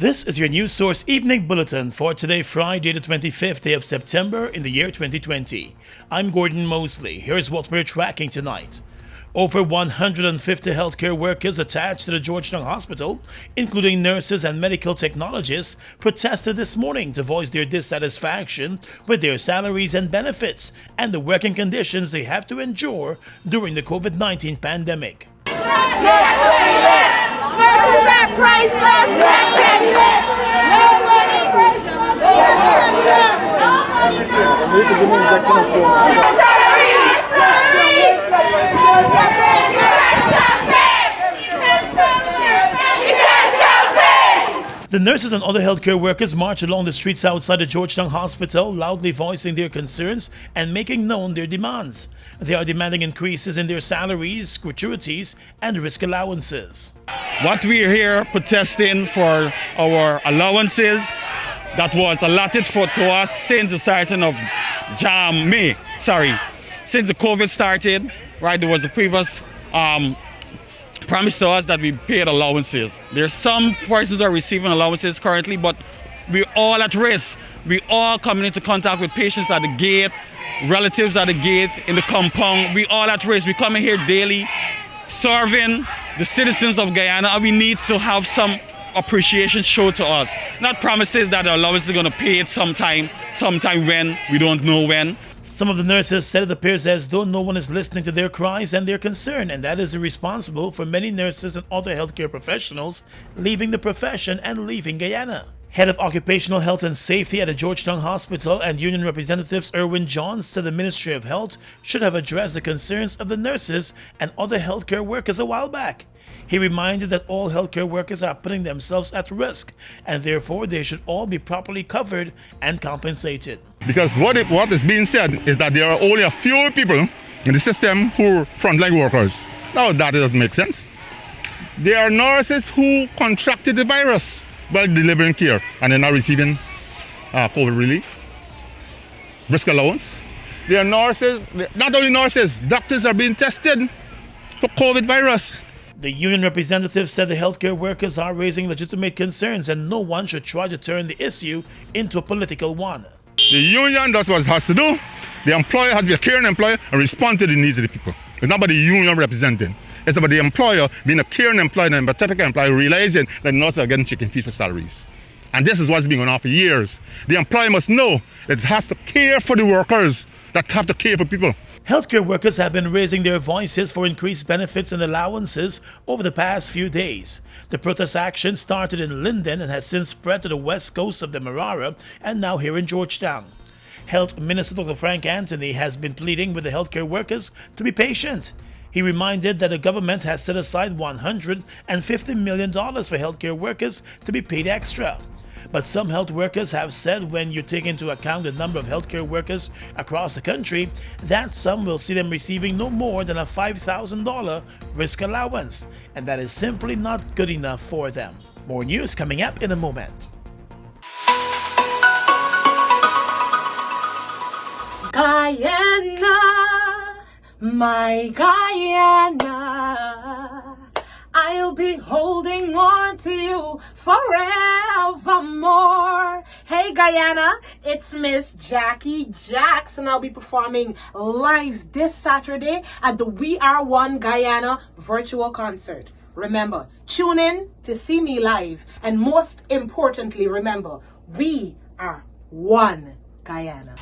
This is your News Source Evening Bulletin for today, Friday, the 25th day of September in the year 2020. I'm Gordon Mosley. Here's what we're tracking tonight. Over 150 healthcare workers attached to the Georgetown Hospital, including nurses and medical technologists, protested this morning to voice their dissatisfaction with their salaries and benefits and the working conditions they have to endure during the COVID-19 pandemic. Nurses are priceless, they're penniless. No money, The nurses and other healthcare workers marched along the streets outside the Georgetown Hospital, loudly voicing their concerns and making known their demands. They are demanding increases in their salaries, gratuities, and risk allowances. What we are here protesting for our allowances that was allotted to us since the starting of since the COVID started, right? There was a previous promise to us that we paid allowances. There's some persons are receiving allowances currently, but we're all at risk. We all coming into contact with patients at the gate, relatives at the gate, in the compound. We all at risk. We come in here daily, serving the citizens of Guyana, and we need to have some appreciation shown to us. Not promises that the allowance is going to pay it sometime when, we don't know when. Some of the nurses said it appears as though no one is listening to their cries and their concern, and that is irresponsible for many nurses and other healthcare professionals leaving the profession and leaving Guyana. Head of Occupational Health and Safety at the Georgetown Hospital and union representatives Erwin Johns said the Ministry of Health should have addressed the concerns of the nurses and other healthcare workers a while back. He reminded that all healthcare workers are putting themselves at risk, and therefore they should all be properly covered and compensated. Because what is being said is that there are only a few people in the system who are frontline workers. Now that doesn't make sense. There are nurses who contracted the virus while delivering care and they're not receiving COVID relief, risk allowance. There are nurses, not only nurses, doctors are being tested for COVID virus. The union representative said the healthcare workers are raising legitimate concerns and no one should try to turn the issue into a political one. The union does what it has to do. The employer has to be a caring employer and respond to the needs of the people. It's not about the union representing. It's about the employer being a caring employer and an empathetic employer, realizing that nurses are getting chicken feet for salaries. And this is what's been going on for years. The employer must know that it has to care for the workers that have to care for people. Healthcare workers have been raising their voices for increased benefits and allowances over the past few days. The protest action started in Linden and has since spread to the west coast of the Demerara and now here in Georgetown. Health Minister Dr. Frank Anthony has been pleading with the healthcare workers to be patient. He reminded that the government has set aside $150 million for healthcare workers to be paid extra. But some health workers have said when you take into account the number of healthcare workers across the country, that some will see them receiving no more than a $5,000 risk allowance, and that is simply not good enough for them. More news coming up in a moment. Guyana, my Guyana, I'll be holding on to you forevermore. Hey Guyana, it's Miss Jackie Jackson. I'll be performing live this Saturday at the We Are One Guyana virtual concert. Remember, tune in to see me live. And most importantly, remember, we are one Guyana.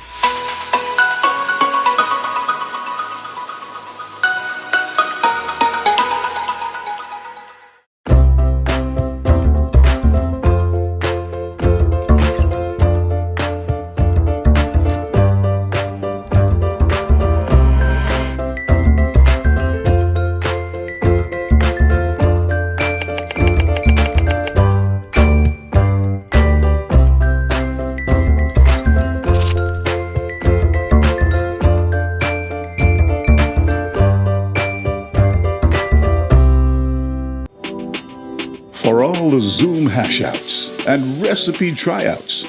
For all the Zoom hashouts and recipe tryouts,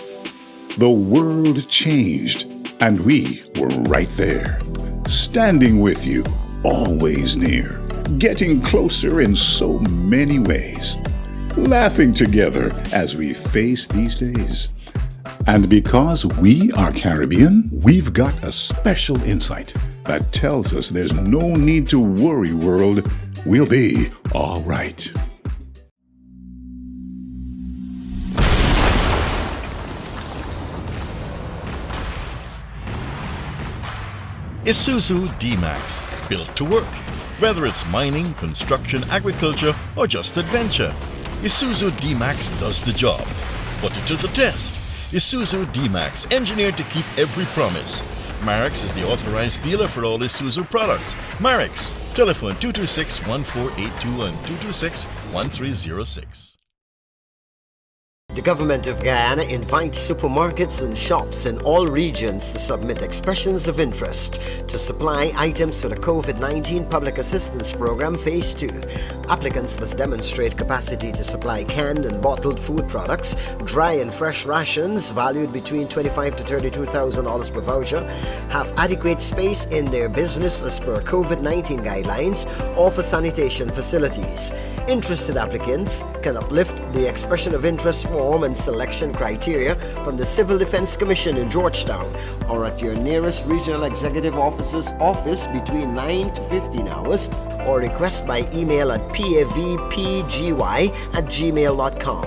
the world changed and we were right there, standing with you, always near, getting closer in so many ways. laughing together as we face these days. And because we are Caribbean, we've got a special insight that tells us there's no need to worry, world. We'll be all right. Isuzu D-Max, built to work. Whether it's mining, construction, agriculture, or just adventure, Isuzu D-Max does the job. Put it to the test. Isuzu D-Max, engineered to keep every promise. Marex is the authorized dealer for all Isuzu products. Marex, telephone 226-1482 and 226-1306. The government of Guyana invites supermarkets and shops in all regions to submit expressions of interest to supply items for the COVID-19 Public Assistance Program Phase 2. Applicants must demonstrate capacity to supply canned and bottled food products, dry and fresh rations valued between $25,000 to $32,000 per voucher, have adequate space in their business as per COVID-19 guidelines, or for sanitation facilities. Interested applicants can uplift the expression of interest form and selection criteria from the Civil Defense Commission in Georgetown or at your nearest regional executive officer's office between 9 to 15 hours, or request by email at pavpgy@gmail.com.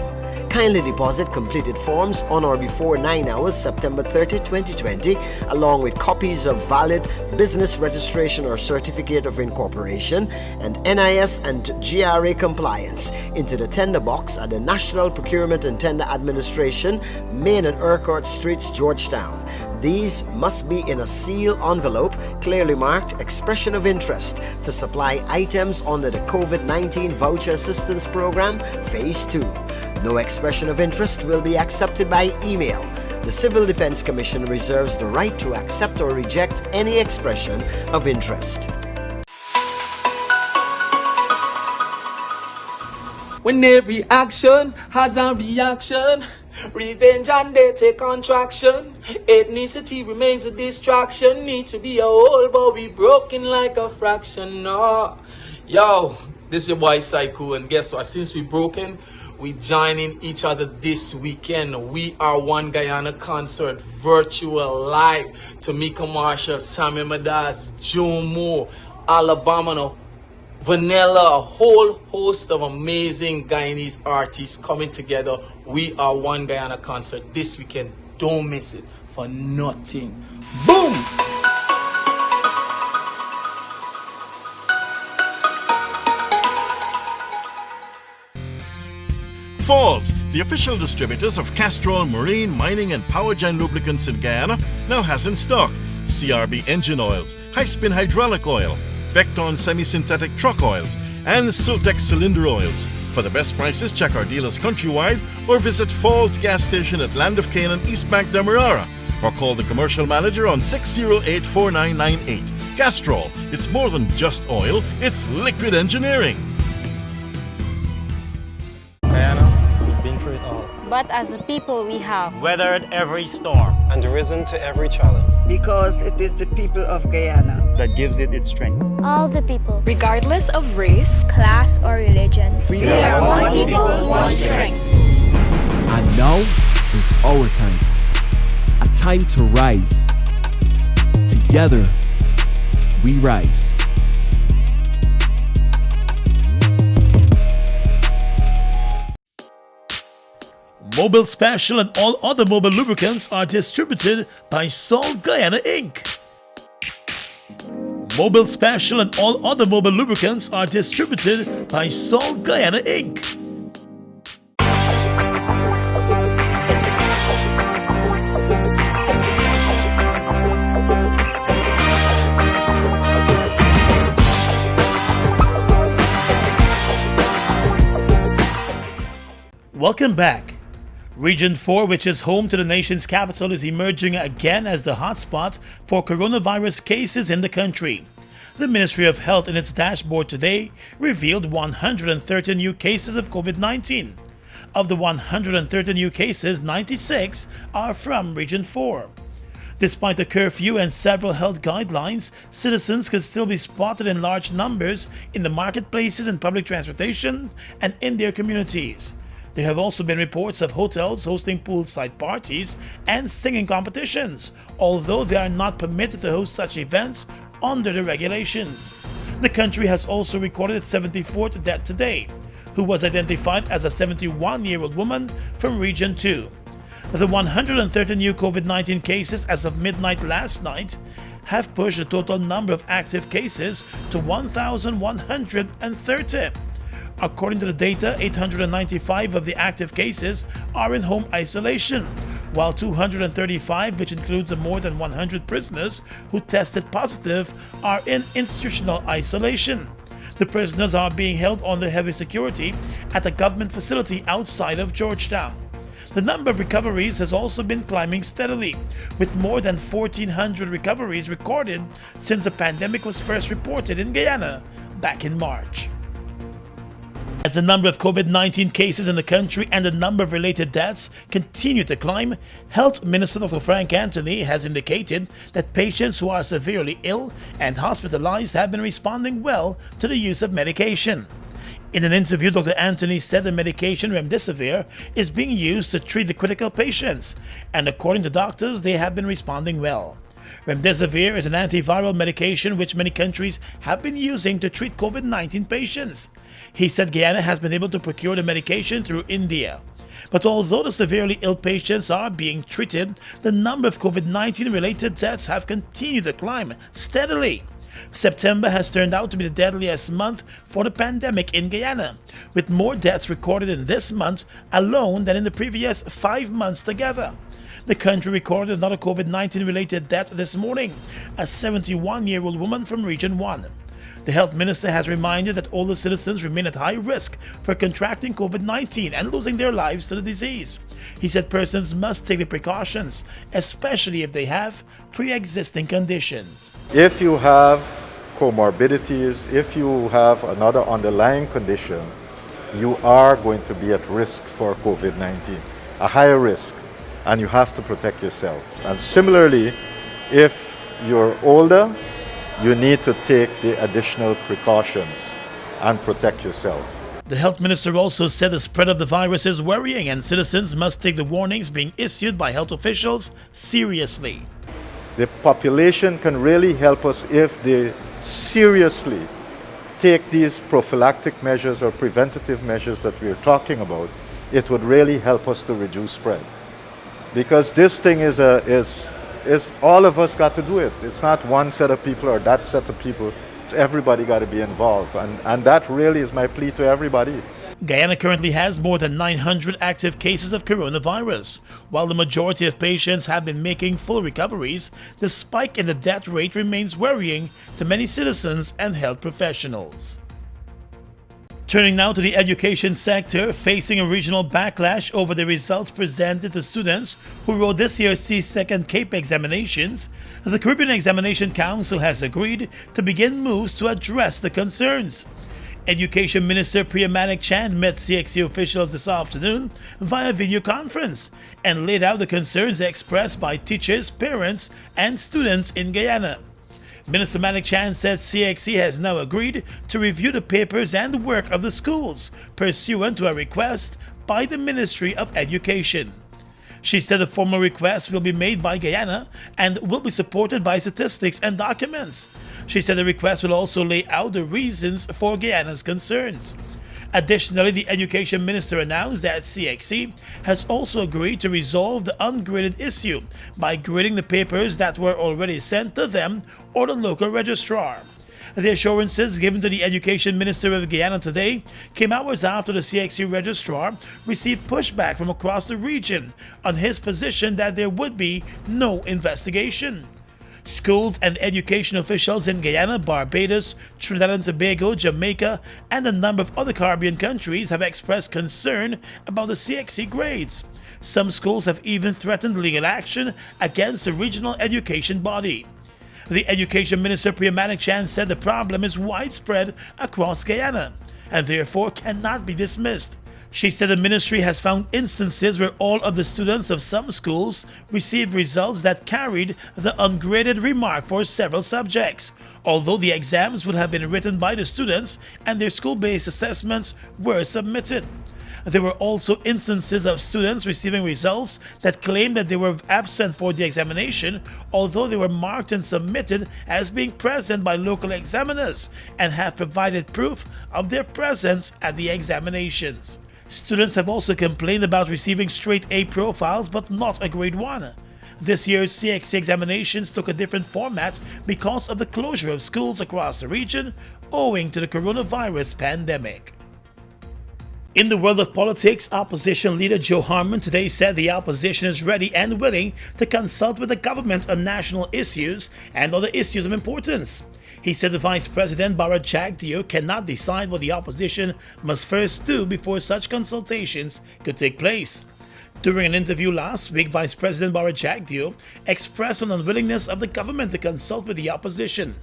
Kindly deposit completed forms on or before 9 hours September 30, 2020, along with copies of valid business registration or certificate of incorporation and NIS and GRA compliance into the tender box at the National Procurement and Tender Administration, Main and Urquhart Streets, Georgetown. These must be in a sealed envelope, clearly marked expression of interest to supply items under the COVID-19 Voucher Assistance Program Phase 2. No expression of interest will be accepted by email. The Civil Defense Commission reserves the right to accept or reject any expression of interest. When every action has a reaction, revenge and they take contraction. Ethnicity remains a distraction. Need to be a whole, but we broken like a fraction. No. Yo, this is your boy Psycho, and guess what? Since we broken, we joining each other this weekend. We Are One Guyana concert, virtual live. Tamika Marshall, Sammy Madas, Jomo, Alabama, no, Vanilla, a whole host of amazing Guyanese artists coming together. We Are One Guyana concert this weekend. Don't miss it for nothing. Boom! Falls, the official distributors of Castrol Marine, Mining and Power Gen lubricants in Guyana, now has in stock CRB engine oils, high-spin hydraulic oil, Vecton semi-synthetic truck oils, and Sultex cylinder oils. For the best prices, check our dealers countrywide or visit Falls Gas Station at Land of Canaan, East Bank, Demerara, or call the commercial manager on 608-4998. Castrol, it's more than just oil, it's liquid engineering. Guyana, we've been through it all. But as a people we have Weathered every storm and risen to every challenge. Because it is the people of Guyana that gives it its strength. all the people, regardless of race, class, or religion. We are one people, one strength. And now is our time. A time to rise. Together, we rise. Mobil Special and all other Mobil lubricants are distributed by Sol Guyana Inc. Mobil Special and all other Mobil lubricants are distributed by Sol Guyana Inc. Welcome back. Region 4, which is home to the nation's capital, is emerging again as the hotspot for coronavirus cases in the country. The Ministry of Health in its dashboard today revealed 130 new cases of COVID-19. Of the 130 new cases, 96 are from Region 4. Despite the curfew and several health guidelines, citizens could still be spotted in large numbers in the marketplaces and public transportation and in their communities. There have also been reports of hotels hosting poolside parties and singing competitions, although they are not permitted to host such events under the regulations. The country has also recorded its 74th death today, who was identified as a 71-year-old woman from Region 2. The 130 new COVID-19 cases as of midnight last night have pushed the total number of active cases to 1,130. According to the data, 895 of the active cases are in home isolation, while 235, which includes more than 100 prisoners who tested positive, are in institutional isolation. The prisoners are being held under heavy security at a government facility outside of Georgetown. The number of recoveries has also been climbing steadily, with more than 1,400 recoveries recorded since the pandemic was first reported in Guyana back in March. As the number of COVID-19 cases in the country and the number of related deaths continue to climb, Health Minister Dr. Frank Anthony has indicated that patients who are severely ill and hospitalized have been responding well to the use of medication. In an interview, Dr. Anthony said the medication remdesivir is being used to treat the critical patients, and according to doctors, they have been responding well. Remdesivir is an antiviral medication which many countries have been using to treat COVID-19 patients. He said Guyana has been able to procure the medication through India. But although the severely ill patients are being treated, the number of COVID-19 related deaths have continued to climb steadily. September has turned out to be the deadliest month for the pandemic in Guyana, with more deaths recorded in this month alone than in the previous 5 months together. The country recorded another COVID-19 related death this morning, a 71-year-old woman from Region 1. The health minister has reminded that older citizens remain at high risk for contracting COVID-19 and losing their lives to the disease. He said persons must take the precautions, especially if they have pre-existing conditions. If you have comorbidities, if you have another underlying condition, you are going to be at risk for COVID-19, a higher risk, and you have to protect yourself. And similarly, if you're older, you need to take the additional precautions and protect yourself. The health minister also said the spread of the virus is worrying and citizens must take the warnings being issued by health officials seriously. The population can really help us if they seriously take these prophylactic measures or preventative measures that we're talking about. It would really help us to reduce spread. Because this thing is all of us got to do it. It's not one set of people or that set of people. It's everybody got to be involved. And that really is my plea to everybody. Guyana currently has more than 900 active cases of coronavirus. While the majority of patients have been making full recoveries, the spike in the death rate remains worrying to many citizens and health professionals. Turning now to the education sector, facing a regional backlash over the results presented to students who wrote this year's C2 CAPE examinations, the Caribbean Examination Council has agreed to begin moves to address the concerns. Education Minister Priya Manik Chand met CXC officials this afternoon via video conference and laid out the concerns expressed by teachers, parents, and students in Guyana. Minister Manik Chand said CXC has now agreed to review the papers and work of the schools, pursuant to a request by the Ministry of Education. She said the formal request will be made by Guyana and will be supported by statistics and documents. She said the request will also lay out the reasons for Guyana's concerns. Additionally, the Education Minister announced that CXC has also agreed to resolve the ungraded issue by grading the papers that were already sent to them or the local registrar. The assurances given to the Education Minister of Guyana today came hours after the CXC registrar received pushback from across the region on his position that there would be no investigation. Schools and education officials in Guyana, Barbados, Trinidad and Tobago, Jamaica, and a number of other Caribbean countries have expressed concern about the CXC grades. Some schools have even threatened legal action against the regional education body. The Education Minister Priya Manik Chand said the problem is widespread across Guyana and therefore cannot be dismissed. She said the ministry has found instances where all of the students of some schools received results that carried the ungraded remark for several subjects, although the exams would have been written by the students and their school-based assessments were submitted. There were also instances of students receiving results that claimed that they were absent for the examination, although they were marked and submitted as being present by local examiners and have provided proof of their presence at the examinations. Students have also complained about receiving straight A profiles but not a grade 1. This year's CXC examinations took a different format because of the closure of schools across the region owing to the coronavirus pandemic. In the world of politics, opposition leader Joe Harmon today said the opposition is ready and willing to consult with the government on national issues and other issues of importance. He said the Vice President Bharat Jagdeo cannot decide what the opposition must first do before such consultations could take place. During an interview last week, Vice President Bharat Jagdeo expressed an unwillingness of the government to consult with the opposition,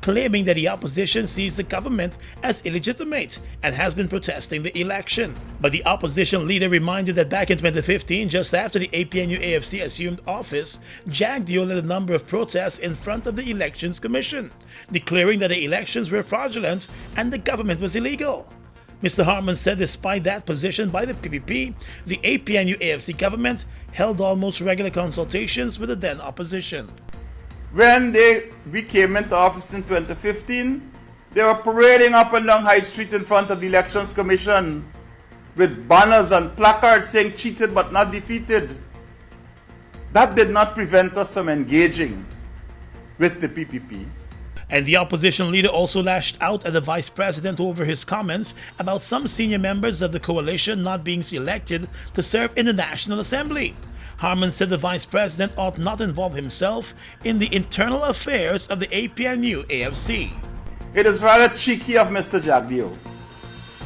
claiming that the opposition sees the government as illegitimate and has been protesting the election. But the opposition leader reminded that back in 2015, just after the APNU-AFC assumed office, Jagdeo led a number of protests in front of the Elections Commission, declaring that the elections were fraudulent and the government was illegal. Mr. Harmon said despite that position by the PPP, the APNU-AFC government held almost regular consultations with the then opposition. When we came into office in 2015, they were parading up and down High Street in front of the Elections Commission with banners and placards saying cheated but not defeated. That did not prevent us from engaging with the PPP. And the opposition leader also lashed out at the vice president over his comments about some senior members of the coalition not being selected to serve in the National Assembly. Harmon said the vice president ought not involve himself in the internal affairs of the APNU-AFC. It is rather cheeky of Mr. Jagdeo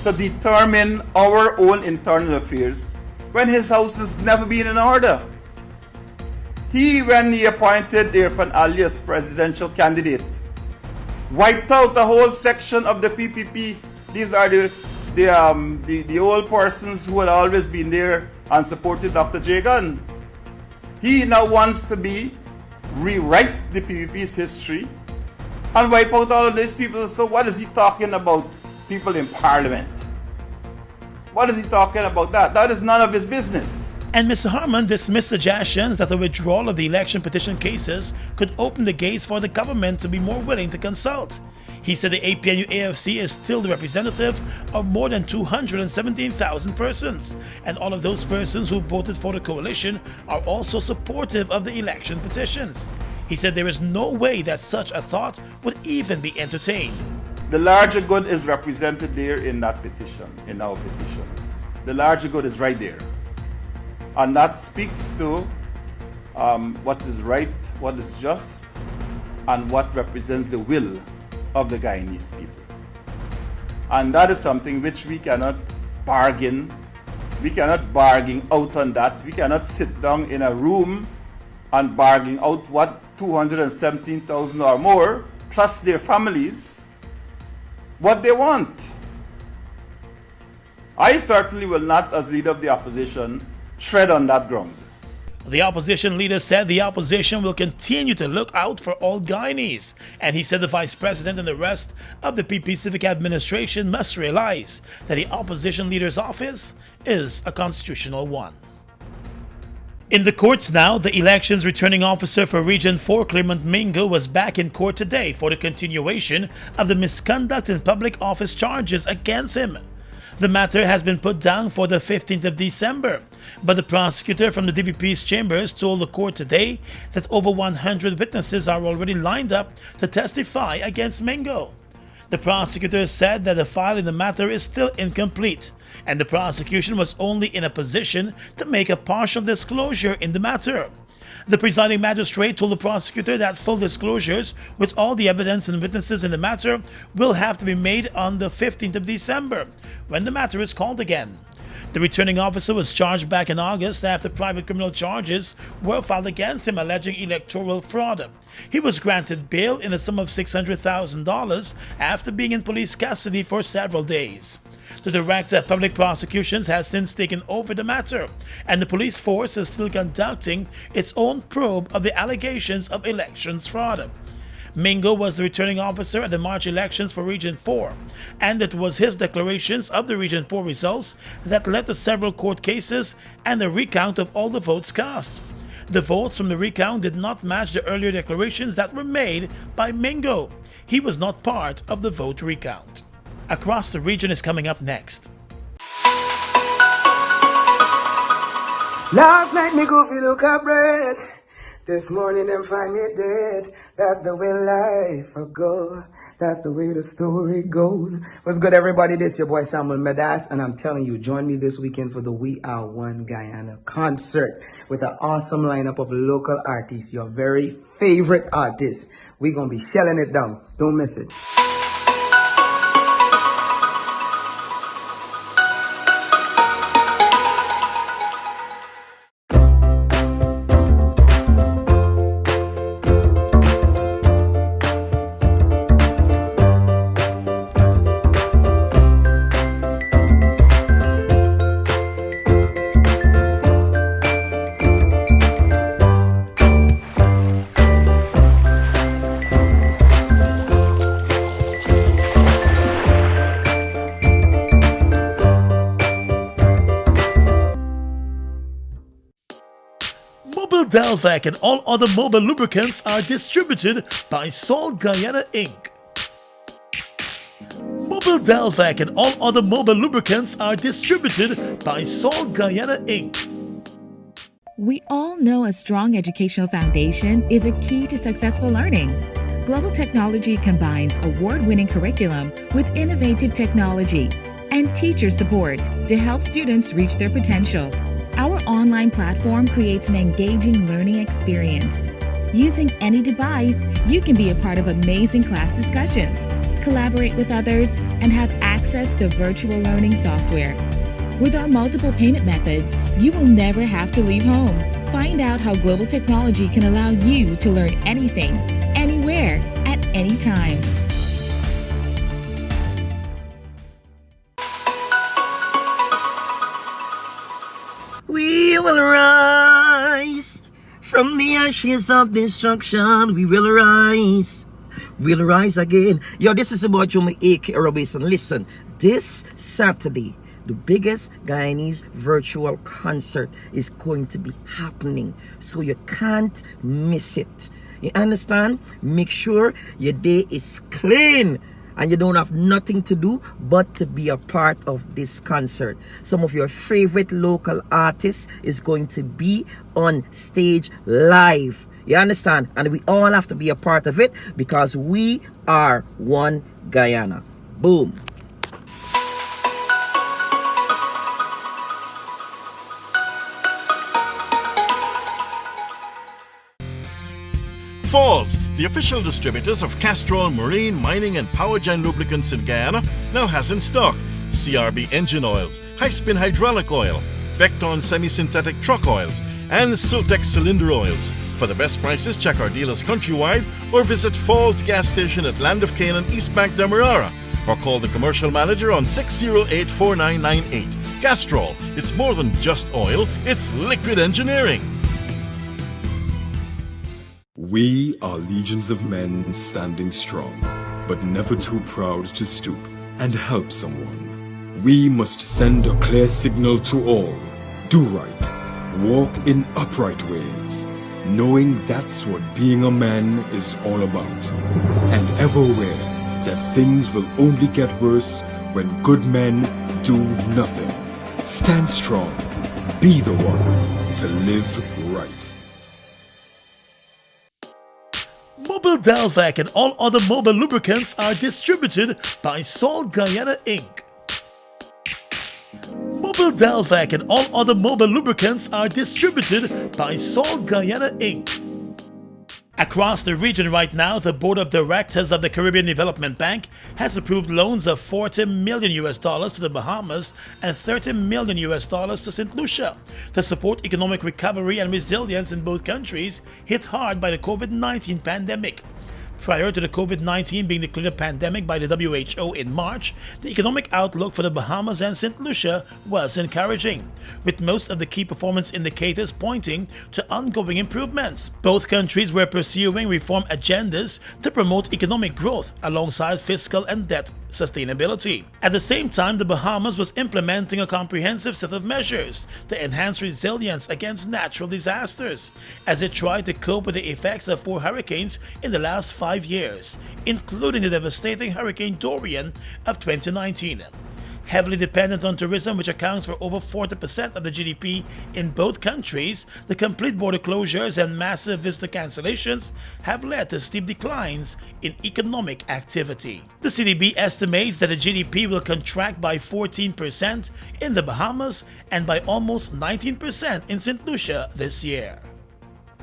to determine our own internal affairs when his house has never been in order. When he appointed Irfan Ali as presidential candidate, wiped out the whole section of the PPP. These are the old persons who had always been there and supported Dr. Jagan. He now wants to rewrite the PPP's history and wipe out all of these people. So what is he talking about people in parliament? What is he talking about that? That is none of his business. And Mr. Harmon dismissed suggestions that the withdrawal of the election petition cases could open the gates for the government to be more willing to consult. He said the APNU-AFC is still the representative of more than 217,000 persons, and all of those persons who voted for the coalition are also supportive of the election petitions. He said there is no way that such a thought would even be entertained. The larger good is represented there in that petition, in our petitions. The larger good is right there. And that speaks to what is right, what is just, and what represents the will of the Guyanese people. And that is something which we cannot bargain. We cannot bargain out on that. We cannot sit down in a room and bargain out what 217,000 or more, plus their families, what they want. I certainly will not, as leader of the opposition, tread on that ground. The opposition leader said the opposition will continue to look out for all Guyanese, and he said the vice president and the rest of the PP civic administration must realize that the opposition leader's office is a constitutional one. In the courts now, the election's returning officer for Region 4, Clermont Mingo, was back in court today for the continuation of the misconduct in public office charges against him. The matter has been put down for the 15th of December, but the prosecutor from the DPP's chambers told the court today that over 100 witnesses are already lined up to testify against Mingo. The prosecutor said that the file in the matter is still incomplete, and the prosecution was only in a position to make a partial disclosure in the matter. The presiding magistrate told the prosecutor that full disclosures with all the evidence and witnesses in the matter will have to be made on the 15th of December, when the matter is called again. The returning officer was charged back in August after private criminal charges were filed against him alleging electoral fraud. He was granted bail in a sum of $600,000 after being in police custody for several days. The Director of Public Prosecutions has since taken over the matter, and the police force is still conducting its own probe of the allegations of elections fraud. Mingo was the returning officer at the March elections for Region 4, and it was his declarations of the Region 4 results that led to several court cases and a recount of all the votes cast. The votes from the recount did not match the earlier declarations that were made by Mingo. He was not part of the vote recount. Across the Region is coming up next. Last night me go fi look at bread. This morning them find me dead. That's the way life a go. That's the way the story goes. What's good, everybody? This your boy Samuel Medas, and I'm telling you, join me this weekend for the We Are One Guyana concert with an awesome lineup of local artists, your very favorite artists. We gonna be shelling it down. Don't miss it. Mobile Delvac and all other mobile lubricants are distributed by Salt Guyana Inc. Mobile Delvac and all other mobile lubricants are distributed by Salt Guyana Inc. We all know a strong educational foundation is a key to successful learning. Global Technology combines award-winning curriculum with innovative technology and teacher support to help students reach their potential. Our online platform creates an engaging learning experience. Using any device, you can be a part of amazing class discussions, collaborate with others, and have access to virtual learning software. With our multiple payment methods, you will never have to leave home. Find out how Global Technology can allow you to learn anything, anywhere, at any time. We will rise from the ashes of destruction. We will rise. We'll rise again. Yo, this is about Jomo A.K. Robinson. Listen, this Saturday, the biggest Guyanese virtual concert is going to be happening. So you can't miss it. You understand? Make sure your day is clean and you don't have nothing to do but to be a part of this concert. Some of your favorite local artists is going to be on stage live. You understand? And we all have to be a part of it because we are one Guyana. Boom. Falls, the official distributors of Castrol Marine, Mining and Power Gen lubricants in Guyana, now has in stock CRB engine oils, high-spin hydraulic oil, Vecton semi-synthetic truck oils, and Sultex cylinder oils. For the best prices, check our dealers countrywide or visit Falls gas station at Land of Canaan, East Bank, Demerara, or call the commercial manager on 608-4998. Castrol, it's more than just oil, it's liquid engineering. We are legions of men standing strong, but never too proud to stoop and help someone. We must send a clear signal to all. Do right, walk in upright ways, knowing that's what being a man is all about. And ever aware that things will only get worse when good men do nothing. Stand strong, be the one to live right. Mobile Delvac and all other mobile lubricants are distributed by Salt Guyana Inc. Mobile Delvac and all other mobile lubricants are distributed by Salt Guyana Inc. Across the region right now, the board of directors of the Caribbean Development Bank has approved loans of $40 million to the Bahamas and $30 million to St. Lucia to support economic recovery and resilience in both countries hit hard by the COVID-19 pandemic. Prior to the COVID-19 being declared a pandemic by the WHO in March, the economic outlook for the Bahamas and St. Lucia was encouraging, with most of the key performance indicators pointing to ongoing improvements. Both countries were pursuing reform agendas to promote economic growth alongside fiscal and debt sustainability. At the same time, the Bahamas was implementing a comprehensive set of measures to enhance resilience against natural disasters as it tried to cope with the effects of 4 hurricanes in the last 5 years, including the devastating Hurricane Dorian of 2019. Heavily dependent on tourism, which accounts for over 40% of the GDP in both countries, the complete border closures and massive visitor cancellations have led to steep declines in economic activity. The CDB estimates that the GDP will contract by 14% in the Bahamas and by almost 19% in St. Lucia this year.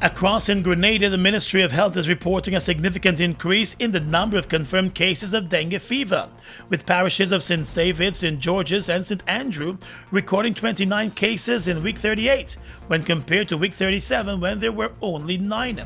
Across in Grenada, the Ministry of Health is reporting a significant increase in the number of confirmed cases of dengue fever, with parishes of St. David's, St. George's, and St. Andrew recording 29 cases in week 38, when compared to week 37 when there were only 9.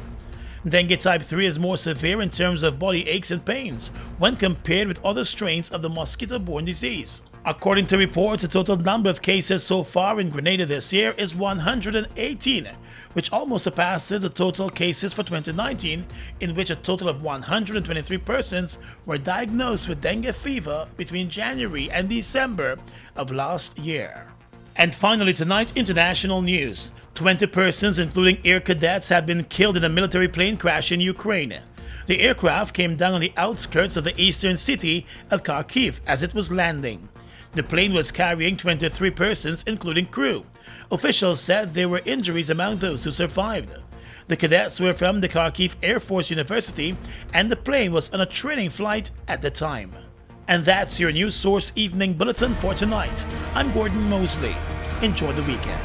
Dengue type 3 is more severe in terms of body aches and pains when compared with other strains of the mosquito-borne disease. According to reports, the total number of cases so far in Grenada this year is 118, which almost surpasses the total cases for 2019, in which a total of 123 persons were diagnosed with dengue fever between January and December of last year. And finally tonight, international news. 20 persons, including air cadets, have been killed in a military plane crash in Ukraine. The aircraft came down on the outskirts of the eastern city of Kharkiv as it was landing. The plane was carrying 23 persons, including crew. Officials said there were injuries among those who survived. The cadets were from the Kharkiv Air Force University, and the plane was on a training flight at the time. And that's your News Source Evening Bulletin for tonight. I'm Gordon Mosley. Enjoy the weekend.